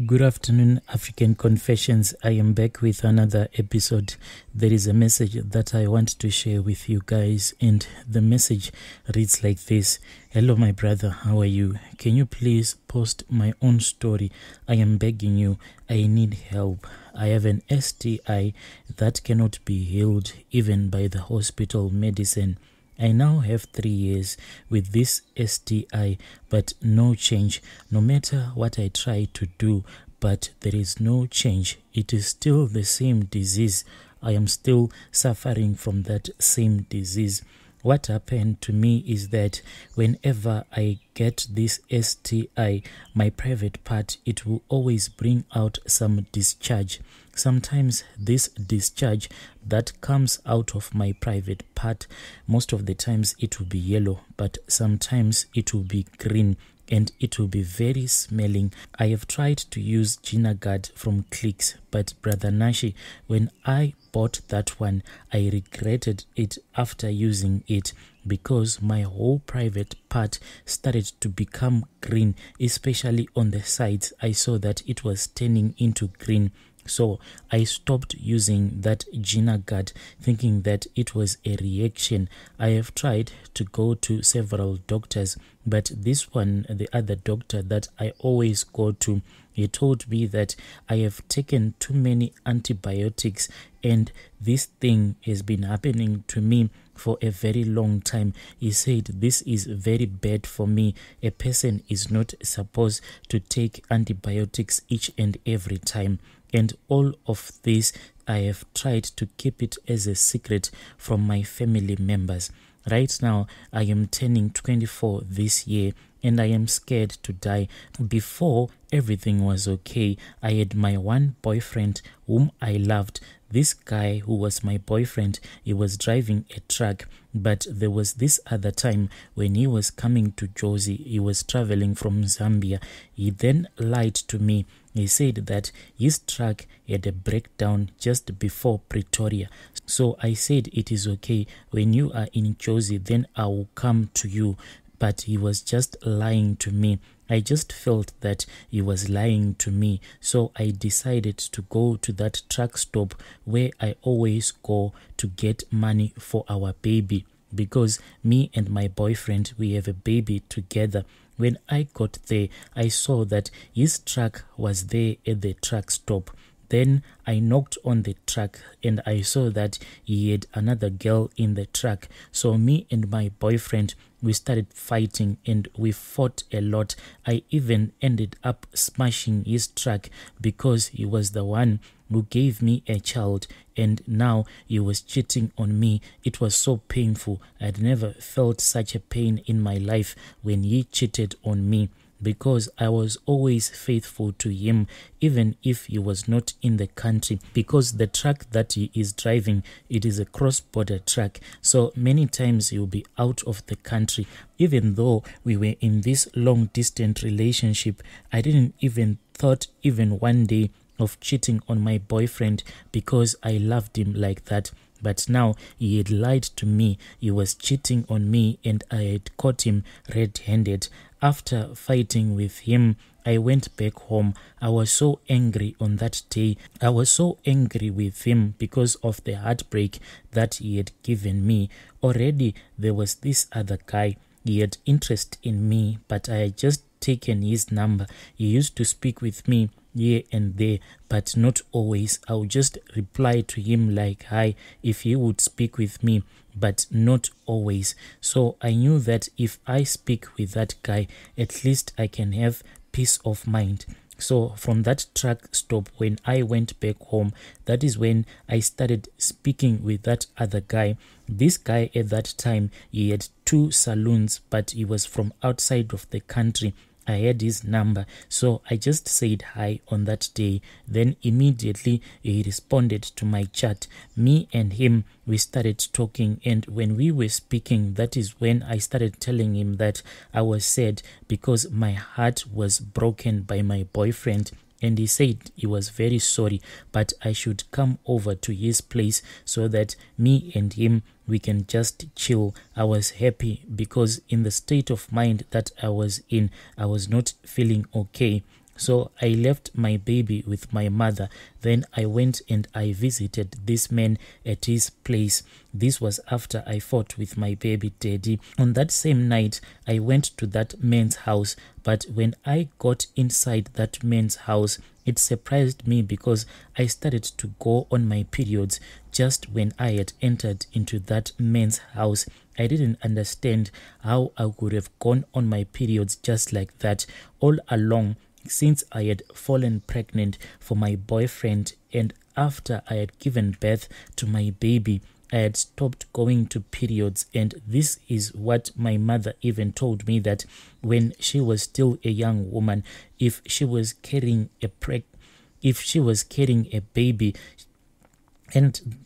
Good afternoon, African Confessions. I am back with another episode. There is a message that I want to share with you guys, and the message reads like this. Hello, my brother. How are you? Can you please post my own story? I am begging you. I need help. I have an STI that cannot be healed even by the hospital medicine. I now have 3 years with this STI, but no change. No matter what I try to do, but there is no change. It is still the same disease. I am still suffering from that same disease. What happened to me is that whenever I get this STI, my private part, it will always bring out some discharge. Sometimes this discharge that comes out of my private part, most of the times it will be yellow, but sometimes it will be green. And it will be very smelling. I have tried to use GinaGuard from Clicks, but Brother Nashi, when I bought that one, I regretted it after using it because my whole private part started to become green, especially on the sides. I saw that it was turning into green. So I stopped using that GinaGuard, thinking that it was a reaction. I have tried to go to several doctors, but this one, the other doctor that I always go to, he told me that I have taken too many antibiotics and this thing has been happening to me for a very long time. He said this is very bad for me. A person is not supposed to take antibiotics each and every time. And all of this, I have tried to keep it as a secret from my family members. Right now, I am turning 24 this year and I am scared to die. Before, everything was okay. I had my one boyfriend whom I loved. This guy who was my boyfriend, he was driving a truck, but there was this other time when he was coming to Jozi. He was traveling from Zambia. He then lied to me. He said that his truck had a breakdown just before Pretoria. So I said it is okay. When you are in Jozi, then I will come to you. But he was just lying to me. I just felt that he was lying to me. So I decided to go to that truck stop where I always go to get money for our baby. Because me and my boyfriend, we have a baby together. When I got there, I saw that his truck was there at the truck stop. Then I knocked on the truck and I saw that he had another girl in the truck. So me and my boyfriend, we started fighting and we fought a lot. I even ended up smashing his truck because he was the one who gave me a child and now he was cheating on me. It was so painful. I'd never felt such a pain in my life when he cheated on me, because I was always faithful to him even if he was not in the country, because the truck that he is driving, it is a cross-border truck, so many times he will be out of the country. Even though we were in this long-distance relationship, I didn't even thought even one day of cheating on my boyfriend because I loved him like that. But now he had lied to me. He was cheating on me and I had caught him red-handed. After fighting with him, I went back home. I was so angry on that day. I was so angry with him because of the heartbreak that he had given me. Already there was this other guy. He had interest in me, but I had just taken his number. He used to speak with me here and there, but not always. I would just reply to him like hi if he would speak with me, but not always. So I knew that if I speak with that guy, at least I can have peace of mind. So from that truck stop, when I went back home, that is when I started speaking with that other guy. This guy at that time, he had 2 saloons, but he was from outside of the country. I had his number, so I just said hi on that day. Then immediately he responded to my chat. Me and him, we started talking, and when we were speaking, that is when I started telling him that I was sad because my heart was broken by my boyfriend. And he said he was very sorry, but I should come over to his place so that me and him, we can just chill. I was happy because in the state of mind that I was in, I was not feeling okay. So I left my baby with my mother. Then I went and I visited this man at his place. This was after I fought with my baby daddy. On that same night, I went to that man's house. But when I got inside that man's house, it surprised me because I started to go on my periods just when I had entered into that man's house. I didn't understand how I could have gone on my periods just like that all along, since I had fallen pregnant for my boyfriend, and after I had given birth to my baby, I had stopped going to periods. And this is what my mother even told me, that when she was still a young woman, if she was carrying a baby, and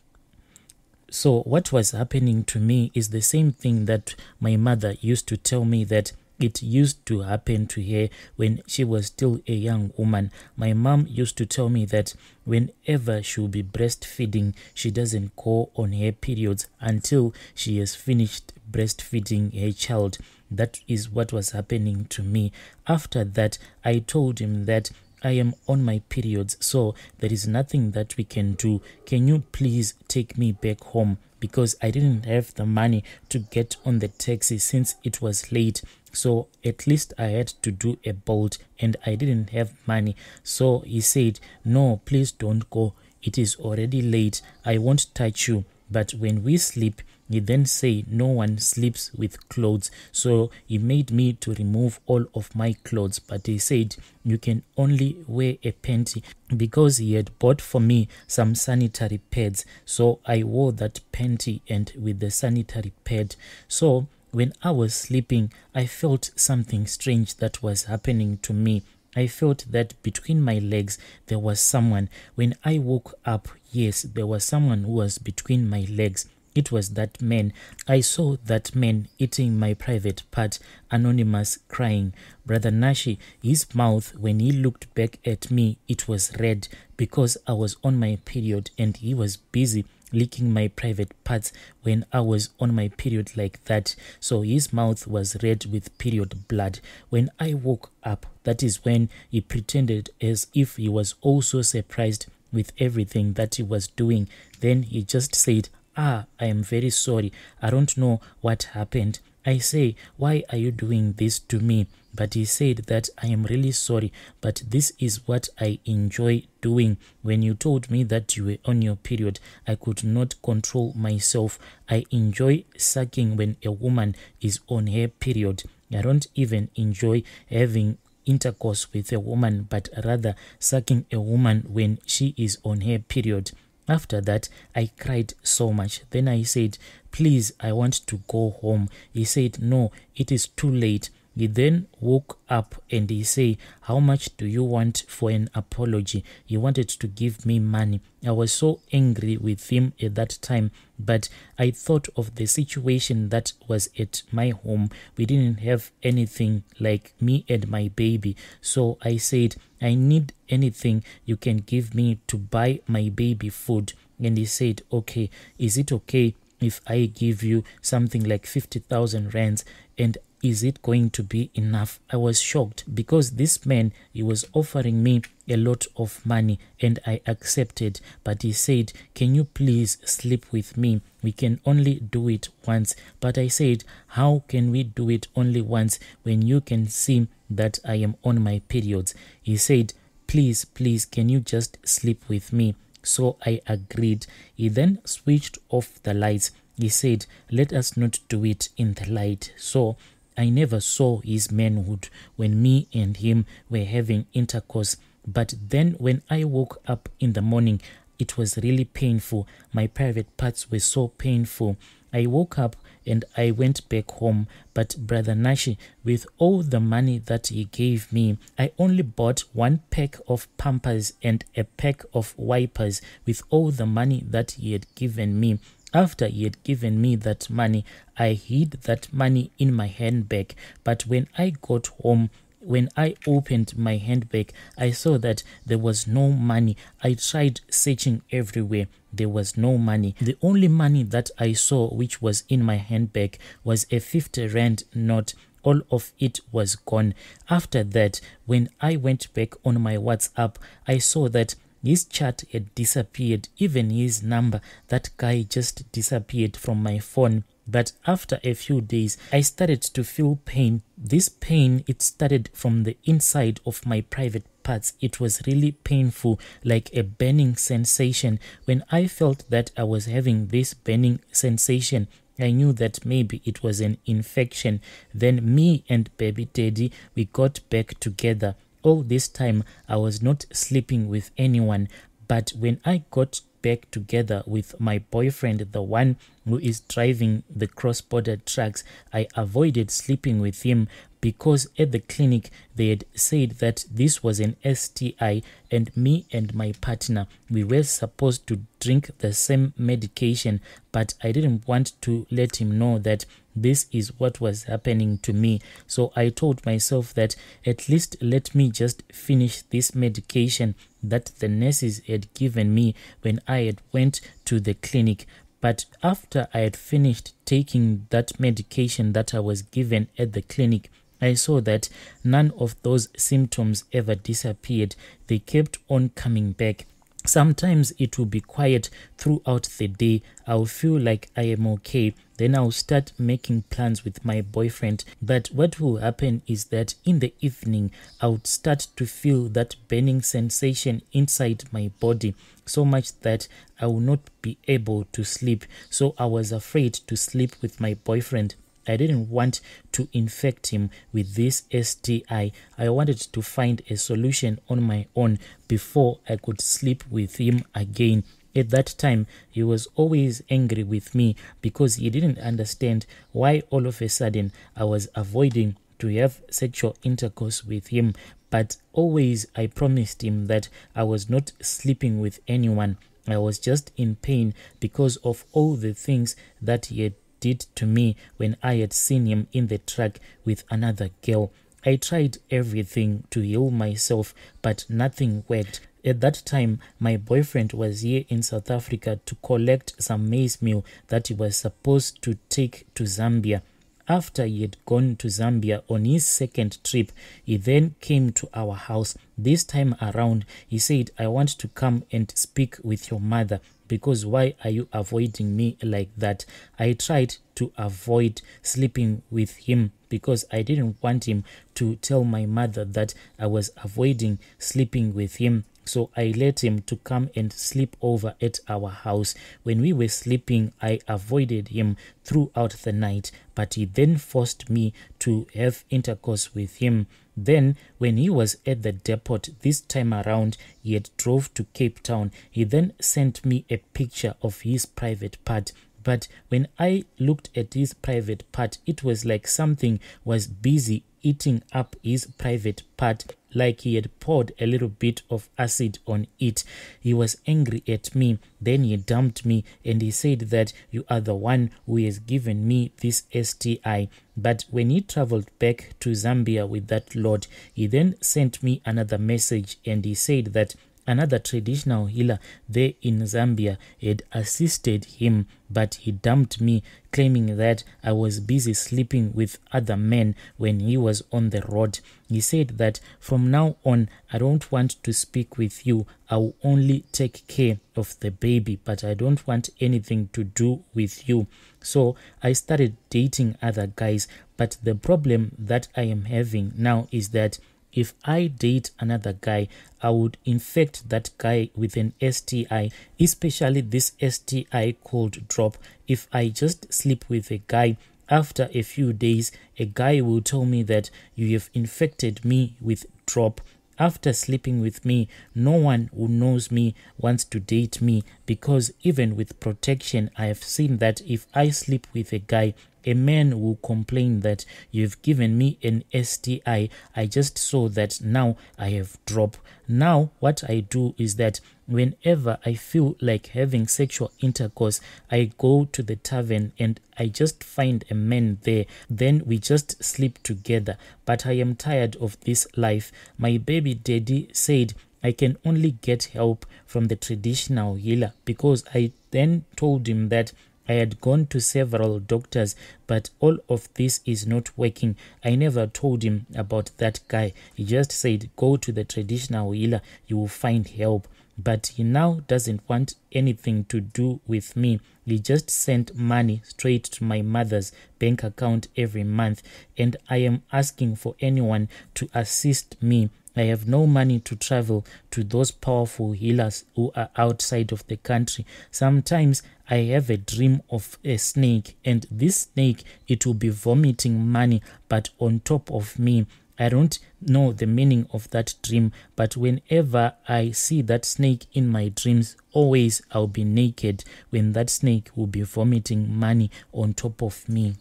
so what was happening to me is the same thing that my mother used to tell me that it used to happen to her when she was still a young woman. My mom used to tell me that whenever she'll be breastfeeding, she doesn't go on her periods until she has finished breastfeeding her child. That is what was happening to me. After that, I told him that I am on my periods, so there is nothing that we can do. Can you please take me back home? Because I didn't have the money to get on the taxi since it was late. So at least I had to do a Bolt and I didn't have money. So he said, no, please don't go. It is already late. I won't touch you. But when we sleep, he then say no one sleeps with clothes. So he made me to remove all of my clothes. But he said you can only wear a panty, because he had bought for me some sanitary pads. So I wore that panty and with the sanitary pad. So when I was sleeping, I felt something strange that was happening to me. I felt that between my legs there was someone. When I woke up, yes, there was someone who was between my legs. It was that man. I saw that man eating my private part. Anonymous crying. Brother Nashi, his mouth, when he looked back at me, it was red because I was on my period and he was busy licking my private parts when I was on my period like that. So his mouth was red with period blood. When I woke up, that is when he pretended as if he was also surprised with everything that he was doing. Then he just said, I am very sorry. I don't know what happened. I say, why are you doing this to me? But he said that I am really sorry, but this is what I enjoy doing. When you told me that you were on your period, I could not control myself. I enjoy sucking when a woman is on her period. I don't even enjoy having intercourse with a woman, but rather sucking a woman when she is on her period. After that, I cried so much. Then I said, please, I want to go home. He said, no, it is too late. He then woke up and he said, how much do you want for an apology? He wanted to give me money. I was so angry with him at that time, but I thought of the situation that was at my home. We didn't have anything like me and my baby. So I said, I need anything you can give me to buy my baby food. And he said, okay, is it okay if I give you something like 50,000 rands? And is it going to be enough? I was shocked because this man, he was offering me a lot of money and I accepted. But he said, can you please sleep with me? We can only do it once. But I said, how can we do it only once when you can see that I am on my periods? He said, please, can you just sleep with me? So I agreed. He then switched off the lights. He said, let us not do it in the light. So I never saw his manhood when me and him were having intercourse. But then when I woke up in the morning, it was really painful. My private parts were so painful. I woke up and I went back home. But Brother Nashi, with all the money that he gave me, I only bought 1 pack of Pampers and a pack of wipers with all the money that he had given me. After he had given me that money, I hid that money in my handbag. But when I got home, when I opened my handbag, I saw that there was no money. I tried searching everywhere. There was no money. The only money that I saw which was in my handbag was a 50 rand note all of it was gone. After that, when I went back on my WhatsApp, I saw that his chat had disappeared, even his number. That guy just disappeared from my phone. But after a few days, I started to feel pain. This pain, it started from the inside of my private parts. It was really painful, like a burning sensation. When I felt that I was having this burning sensation, I knew that maybe it was an infection. Then me and baby daddy, we got back together. All this time, I was not sleeping with anyone. But when I got back together with my boyfriend, the one who is driving the cross-border trucks, I avoided sleeping with him because at the clinic they had said that this was an STI, and me and my partner, we were supposed to drink the same medication, but I didn't want to let him know that this is what was happening to me. So I told myself that at least let me just finish this medication that the nurses had given me when I had went to the clinic. But after I had finished taking that medication that I was given at the clinic, I saw that none of those symptoms ever disappeared. They kept on coming back. Sometimes it will be quiet throughout the day. I'll feel like I am okay. Then I'll start making plans with my boyfriend. But what will happen is that in the evening, I would start to feel that burning sensation inside my body, so much that I will not be able to sleep. So I was afraid to sleep with my boyfriend. I didn't want to infect him with this STI. I wanted to find a solution on my own before I could sleep with him again. At that time, he was always angry with me because he didn't understand why all of a sudden I was avoiding to have sexual intercourse with him. But always I promised him that I was not sleeping with anyone. I was just in pain because of all the things that he had did to me when I had seen him in the truck with another girl. I tried everything to heal myself, but nothing worked. At that time, my boyfriend was here in South Africa to collect some maize meal that he was supposed to take to Zambia. After he had gone to Zambia on his second trip, he then came to our house. This time around, he said, I want to come and speak with your mother because why are you avoiding me like that? I tried to avoid sleeping with him because I didn't want him to tell my mother that I was avoiding sleeping with him. So I let him to come and sleep over at our house. When we were sleeping, I avoided him throughout the night, but he then forced me to have intercourse with him. Then when he was at the depot this time around, he had drove to Cape Town. He then sent me a picture of his private part. But when I looked at his private part, it was like something was busy eating up his private part, like he had poured a little bit of acid on it. He was angry at me. Then he dumped me and he said that you are the one who has given me this STI. But when he traveled back to Zambia with that load, he then sent me another message and he said that another traditional healer there in Zambia had assisted him, but he dumped me, claiming that I was busy sleeping with other men when he was on the road. He said that from now on, I don't want to speak with you. I will only take care of the baby, but I don't want anything to do with you. So I started dating other guys, but the problem that I am having now is that if I date another guy, I would infect that guy with an STI, especially this STI called drop. If I just sleep with a guy, after a few days, a guy will tell me that you have infected me with drop. After sleeping with me, no one who knows me wants to date me because even with protection, I have seen that if I sleep with a guy, a man will complain that you've given me an STI. I just saw that now I have drop. Now what I do is that whenever I feel like having sexual intercourse, I go to the tavern and I just find a man there. Then we just sleep together. But I am tired of this life. My baby daddy said I can only get help from the traditional healer because I then told him that I had gone to several doctors, but all of this is not working. I never told him about that guy. He just said, go to the traditional healer, you will find help. But he now doesn't want anything to do with me. He just sent money straight to my mother's bank account every month, and I am asking for anyone to assist me. I have no money to travel to those powerful healers who are outside of the country. Sometimes I have a dream of a snake, and this snake, it will be vomiting money, but on top of me. I don't know the meaning of that dream, but whenever I see that snake in my dreams, always I'll be naked when that snake will be vomiting money on top of me.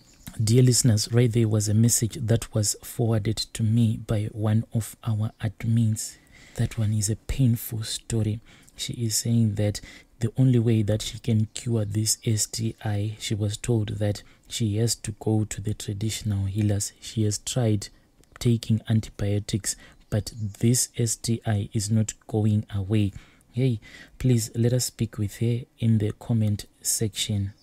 Dear listeners, right there was a message that was forwarded to me by one of our admins. That one is a painful story. She is saying that the only way that she can cure this STI, she was told that she has to go to the traditional healers. She has tried taking antibiotics, but this STI is not going away. Hey, please let us speak with her in the comment section.